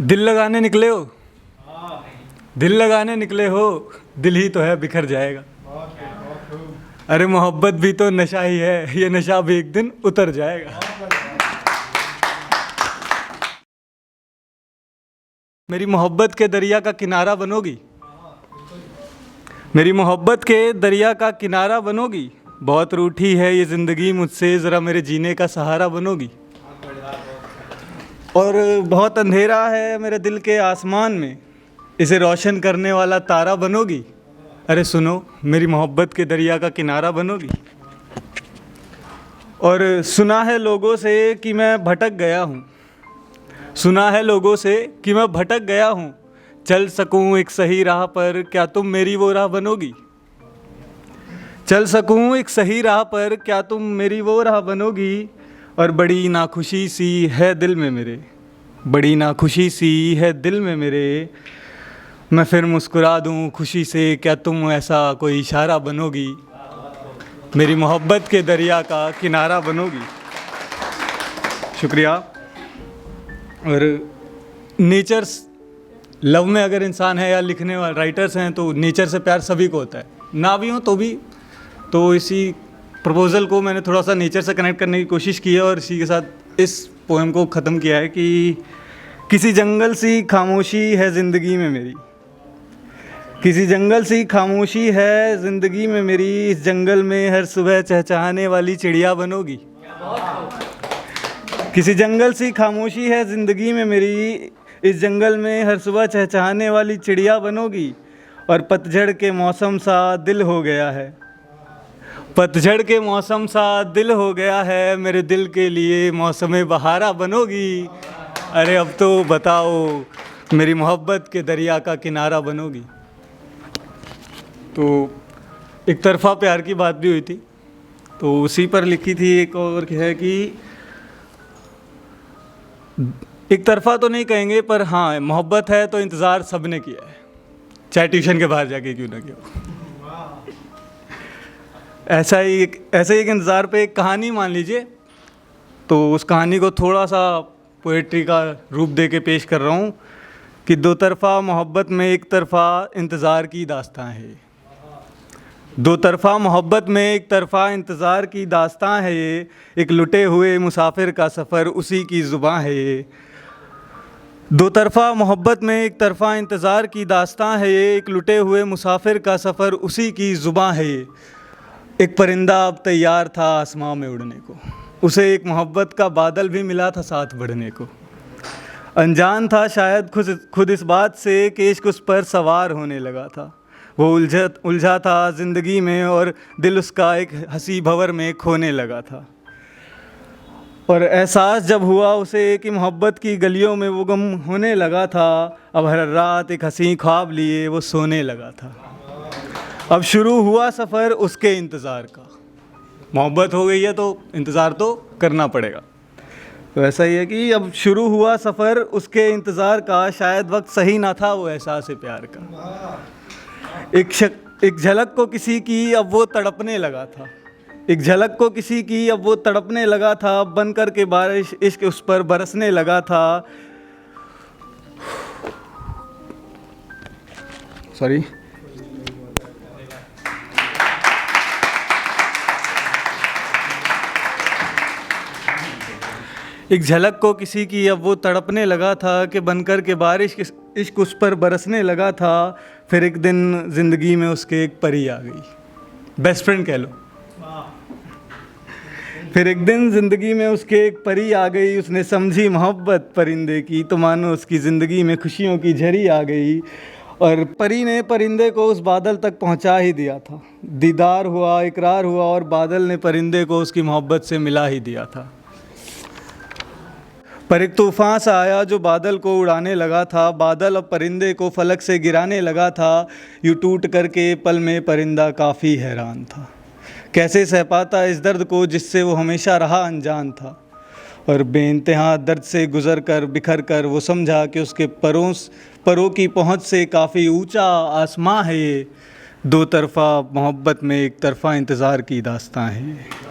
दिल लगाने निकले हो, दिल लगाने निकले हो, दिल ही तो है बिखर जाएगा। अरे मोहब्बत भी तो नशा ही है, ये नशा भी एक दिन उतर जाएगा। मेरी मोहब्बत के दरिया का किनारा बनोगी, मेरी मोहब्बत के दरिया का किनारा बनोगी। बहुत रूठी है ये ज़िंदगी मुझसे, ज़रा मेरे जीने का सहारा बनोगी। और बहुत अंधेरा है मेरे दिल के आसमान में, इसे रोशन करने वाला तारा बनोगी। अरे सुनो, मेरी मोहब्बत के दरिया का किनारा बनोगी। और सुना है लोगों से कि मैं भटक गया हूँ, सुना है लोगों से कि मैं भटक गया हूँ। चल सकूँ एक सही राह पर, क्या तुम मेरी वो राह बनोगी। चल सकूँ एक सही राह पर, क्या तुम मेरी वो राह बनोगी। और बड़ी नाखुशी सी है दिल में मेरे, बड़ी नाखुशी सी है दिल में मेरे। मैं फिर मुस्कुरा दूँ खुशी से, क्या तुम ऐसा कोई इशारा बनोगी। मेरी मोहब्बत के दरिया का किनारा बनोगी। शुक्रिया। और नेचर लव में अगर इंसान है या लिखने वाले राइटर्स हैं तो नेचर से प्यार सभी को होता है, ना भी हो तो भी। तो इसी प्रपोज़ल को मैंने थोड़ा सा नेचर से कनेक्ट करने की कोशिश की है और इसी के साथ इस पोएम को ख़त्म किया है कि किसी जंगल सी खामोशी है ज़िंदगी में मेरी, किसी जंगल सी खामोशी है ज़िंदगी में मेरी। इस जंगल में हर सुबह चहचहाने वाली चिड़िया बनोगी। किसी जंगल सी खामोशी है ज़िंदगी में मेरी, इस जंगल में हर सुबह चहचहाने वाली चिड़िया बनोगी। और पतझड़ के मौसम सा दिल हो गया है, पतझड़ के मौसम सा दिल हो गया है, मेरे दिल के लिए मौसम बहारा बनोगी। अरे अब तो बताओ, मेरी मोहब्बत के दरिया का किनारा बनोगी। तो एक तरफ़ा प्यार की बात भी हुई थी, तो उसी पर लिखी थी। एक और है कि एक तरफ़ा तो नहीं कहेंगे, पर हाँ मोहब्बत है तो इंतज़ार सब ने किया है, चाहे ट्यूशन के बाहर जाके क्यों ना किया हो। ऐसे ही एक इंतज़ार पे एक कहानी मान लीजिए, तो उस कहानी को थोड़ा सा पोएट्री का रूप दे के पेश कर रहा हूँ कि दो तरफ़ा मोहब्बत में एक तरफ़ा इंतज़ार की दास्तां है। दो तरफ़ा मोहब्बत में एक तरफ़ा इंतज़ार की दास्तां है ये, एक लुटे हुए मुसाफिर का सफ़र उसी की ज़ुबां है ये। दो तरफ़ा मोहब्बत में एक तरफ़ा इंतज़ार की दास्तां है ये, एक लुटे हुए मुसाफिर का सफ़र उसी की ज़ुबां है ये। एक परिंदा अब तैयार था आसमां में उड़ने को, उसे एक मोहब्बत का बादल भी मिला था साथ बढ़ने को। अनजान था शायद खुद इस बात से कि इश्क उस पर सवार होने लगा था। वो उलझा था ज़िंदगी में और दिल उसका एक हंसी भंवर में खोने लगा था। और एहसास जब हुआ उसे कि मोहब्बत की गलियों में वो गम होने लगा था, अब हर रात एक हंसी ख्वाब लिए वो सोने लगा था। अब शुरू हुआ सफ़र उसके इंतज़ार का। मोहब्बत हो गई है तो इंतज़ार तो करना पड़ेगा। तो ऐसा ही है कि अब शुरू हुआ सफ़र उसके इंतज़ार का, शायद वक्त सही ना था वो एहसास प्यार का। एक झलक को किसी की अब वो तड़पने लगा था, एक झलक को किसी की अब वो तड़पने लगा था, बन कर के बारिश इश्क उस पर बरसने लगा था। सॉरी। एक झलक को किसी की अब वो तड़पने लगा था कि बनकर के बारिश इश्क उस पर बरसने लगा था। फिर एक दिन ज़िंदगी में उसके एक परी आ गई, बेस्ट फ्रेंड कह लो। फिर एक दिन ज़िंदगी में उसके एक परी आ गई, उसने समझी मोहब्बत परिंदे की, तो मानो उसकी ज़िंदगी में खुशियों की झड़ी आ गई। और परी ने परिंदे को उस बादल तक पहुंचा ही दिया था। दीदार हुआ, इकरार हुआ और बादल ने परिंदे को उसकी मोहब्बत से मिला ही दिया था। पर एक तूफ़ान सा आया जो बादल को उड़ाने लगा था, बादल अब परिंदे को फलक से गिराने लगा था। यूँ टूट करके पल में परिंदा काफ़ी हैरान था, कैसे सह पाता इस दर्द को जिससे वो हमेशा रहा अनजान था। और बेइंतहा दर्द से गुज़र कर बिखर कर वो समझा कि उसके परों की पहुँच से काफ़ी ऊंचा आसमां है ये। दो तरफ़ा मोहब्बत में एक तरफ़ा इंतज़ार की दास्तां है ये।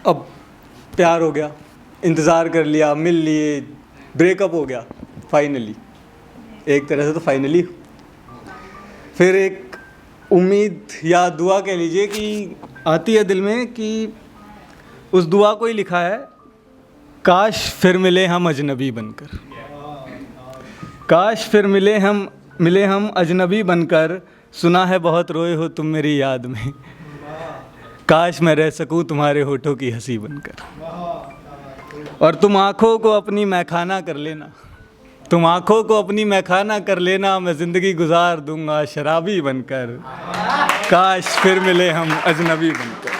अब प्यार हो गया, इंतज़ार कर लिया, मिल लिए, ब्रेकअप हो गया फाइनली, एक तरह से तो फाइनली। फिर एक उम्मीद या दुआ कह लीजिए कि आती है दिल में कि उस दुआ को ही लिखा है, काश फिर मिले हम अजनबी बनकर, काश फिर मिले हम अजनबी बनकर, सुना है बहुत रोए हो तुम मेरी याद में, काश मैं रह सकूं तुम्हारे होठों की हंसी बनकर। और तुम आँखों को अपनी मैखाना कर लेना, तुम आँखों को अपनी मैखाना कर लेना, मैं ज़िंदगी गुजार दूंगा शराबी बनकर, काश फिर मिले हम अजनबी बनकर।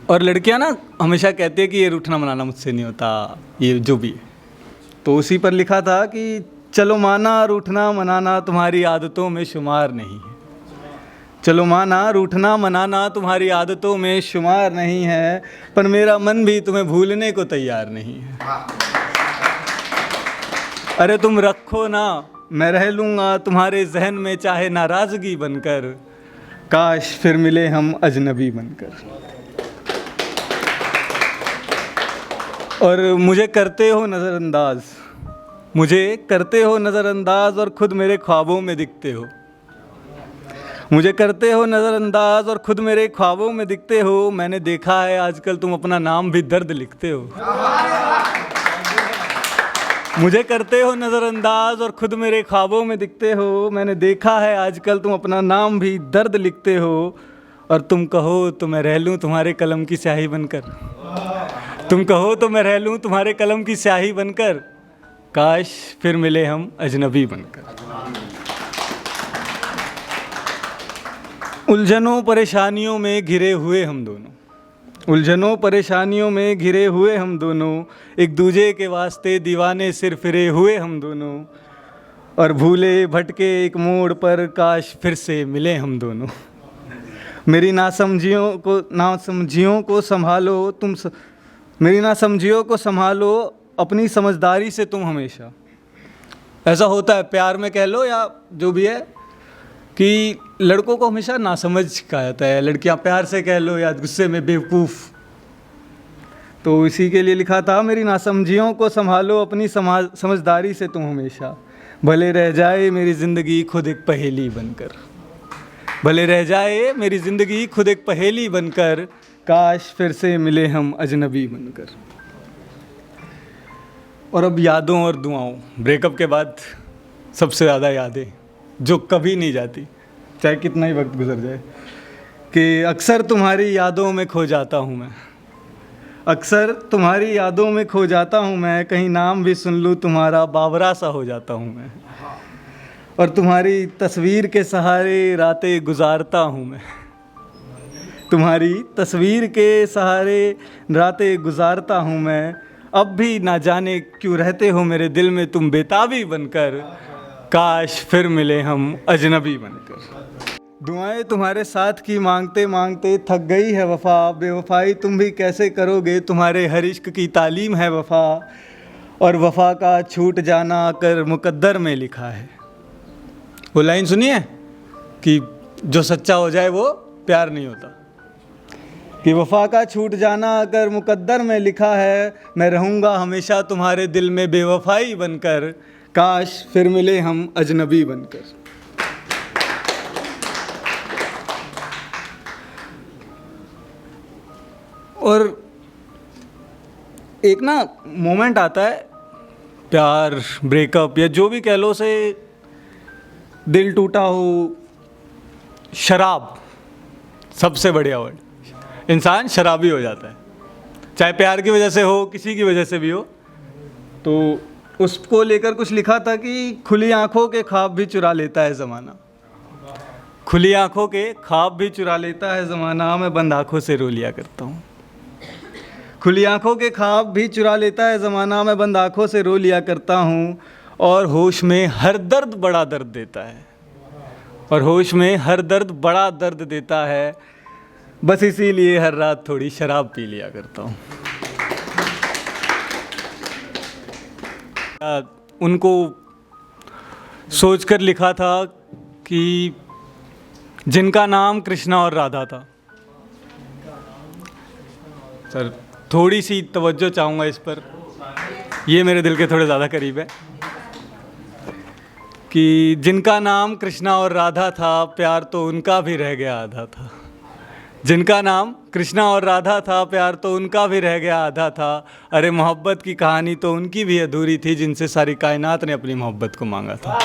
और लड़कियां ना हमेशा कहती है कि ये रूठना मनाना मुझसे नहीं होता, ये जो भी है, तो उसी पर लिखा था कि चलो माना रूठना मनाना तुम्हारी आदतों में शुमार नहीं है, चलो माना रूठना मनाना तुम्हारी आदतों में शुमार नहीं है, पर मेरा मन भी तुम्हें भूलने को तैयार नहीं है। अरे तुम रखो ना, मैं रह लूँगा तुम्हारे जहन में चाहे नाराज़गी बनकर, काश फिर मिले हम अजनबी बनकर। और मुझे करते हो नज़रअंदाज, मुझे करते हो नज़रअंदाज और ख़ुद मेरे ख्वाबों में दिखते हो, मुझे करते हो नज़रअंदाज और ख़ुद मेरे ख्वाबों में दिखते हो, मैंने देखा है आजकल तुम अपना नाम भी दर्द लिखते हो। मुझे करते हो नज़रअंदाज और ख़ुद मेरे ख्वाबों में दिखते हो, मैंने देखा है आजकल तुम अपना नाम भी दर्द लिखते हो, और तुम कहो तो मैं रह लूँ तुम्हारे कलम की स्याही बनकर, तुम कहो तो मैं रह लूँ तुम्हारे कलम की स्याही बनकर, काश फिर मिले हम अजनबी बनकर। उलझनों परेशानियों में घिरे हुए हम दोनों, उलझनों परेशानियों में घिरे हुए हम दोनों, एक दूजे के वास्ते दीवाने सिर फिरे हुए हम दोनों, और भूले भटके एक मोड़ पर काश फिर से मिले हम दोनों। मेरी नासमझियों को संभालो मेरी नासमझियों को संभालो अपनी समझदारी से तुम हमेशा। ऐसा होता है प्यार में कह लो या जो भी है कि लड़कों को हमेशा नासमझ कहा जाता है, लड़कियां प्यार से कह लो या गुस्से में बेवकूफ़। तो इसी के लिए लिखा था, मेरी नासमझियों को संभालो अपनी समझदारी से तुम हमेशा, भले रह जाए मेरी ज़िंदगी खुद एक पहेली बनकर, भले रह जाए मेरी ज़िंदगी खुद एक पहेली बनकर, काश फिर से मिले हम अजनबी बनकर। और अब यादों और दुआओं, ब्रेकअप के बाद सबसे ज़्यादा यादें जो कभी नहीं जाती, चाहे कितना ही वक्त गुजर जाए, कि अक्सर तुम्हारी यादों में खो जाता हूँ मैं, अक्सर तुम्हारी यादों में खो जाता हूँ मैं, कहीं नाम भी सुन लूँ तुम्हारा बावरा सा हो जाता हूँ मैं, और तुम्हारी तस्वीर के सहारे रातें गुजारता हूँ मैं, तुम्हारी तस्वीर के सहारे रातें गुजारता हूँ मैं, अब भी ना जाने क्यों रहते हो मेरे दिल में तुम बेताबी बनकर, काश फिर मिले हम अजनबी बनकर। दुआएं तुम्हारे साथ की मांगते मांगते थक गई है वफ़ा, बेवफ़ाई तुम भी कैसे करोगे तुम्हारे हर इश्क की तालीम है वफ़ा, और वफ़ा का छूट जाना कर मुकद्दर में लिखा है। वो लाइन सुनिए कि जो सच्चा हो जाए वो प्यार नहीं होता, कि वफ़ा का छूट जाना अगर मुकद्दर में लिखा है, मैं रहूँगा हमेशा तुम्हारे दिल में बेवफ़ाई बनकर, काश फिर मिले हम अजनबी बनकर। और एक ना मोमेंट आता है प्यार, ब्रेकअप या जो भी कह लो से, दिल टूटा हो, शराब सबसे बढ़िया वर्ड, इंसान शराबी हो जाता है, चाहे प्यार की वजह से हो किसी की वजह से भी हो। तो उसको लेकर कुछ लिखा था कि खुली आंखों के ख्वाब भी चुरा लेता है ज़माना, खुली आंखों के ख्वाब भी चुरा लेता है ज़माना, मैं बंद आंखों से रो लिया करता हूँ, खुली आंखों के ख्वाब भी चुरा लेता है ज़माना, मैं बंद आंखों से रो लिया करता हूँ, और होश में हर दर्द बड़ा दर्द देता है, और होश में हर दर्द बड़ा दर्द देता है, बस इसीलिए हर रात थोड़ी शराब पी लिया करता हूँ। उनको सोचकर लिखा था कि जिनका नाम कृष्णा और राधा था, सर थोड़ी सी तवज्जो चाहूँगा इस पर, ये मेरे दिल के थोड़े ज़्यादा करीब है कि जिनका नाम कृष्णा और राधा था, प्यार तो उनका भी रह गया आधा था। जिनका नाम कृष्णा और राधा था, प्यार तो उनका भी रह गया आधा था। अरे मोहब्बत की कहानी तो उनकी भी अधूरी थी, जिनसे सारी कायनात ने अपनी मोहब्बत को मांगा था।